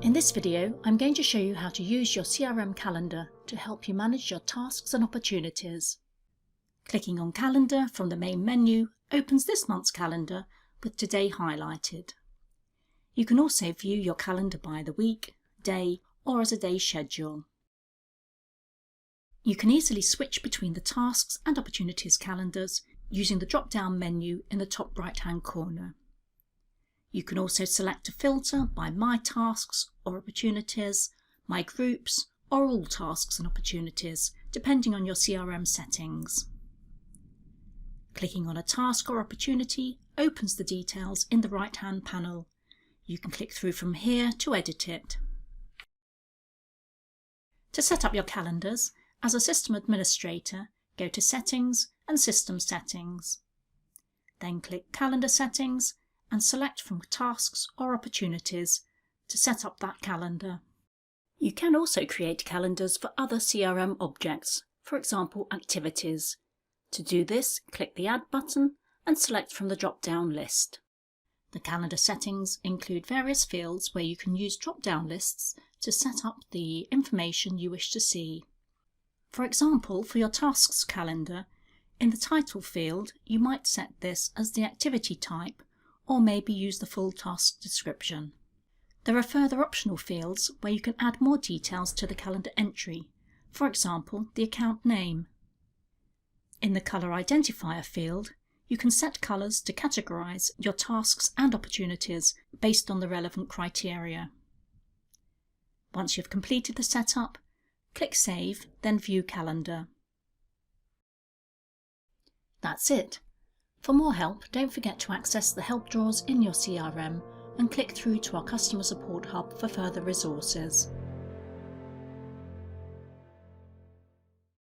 In this video, I'm going to show you how to use your CRM calendar to help you manage your tasks and opportunities. Clicking on Calendar from the main menu opens this month's calendar with today highlighted. You can also view your calendar by the week, day, or as a day schedule. You can easily switch between the tasks and opportunities calendars using the drop-down menu in the top right-hand corner. You can also select a filter by My Tasks or Opportunities, My Groups, or All Tasks and Opportunities, depending on your CRM settings. Clicking on a task or opportunity opens the details in the right-hand panel. You can click through from here to edit it. To set up your calendars, as a system administrator, go to Settings and System Settings. Then click Calendar Settings and select from Tasks or Opportunities to set up that calendar. You can also create calendars for other CRM objects, for example activities. To do this, click the Add button and select from the drop-down list. The calendar settings include various fields where you can use drop-down lists to set up the information you wish to see. For example, for your tasks calendar, in the title field you might set this as the activity type, or maybe use the full task description. There are further optional fields where you can add more details to the calendar entry, for example the account name. In the Colour Identifier field, you can set colours to categorise your tasks and opportunities based on the relevant criteria. Once you've completed the setup, click Save, then View Calendar. That's it. For more help, don't forget to access the help drawers in your CRM and click through to our Customer Support Hub for further resources.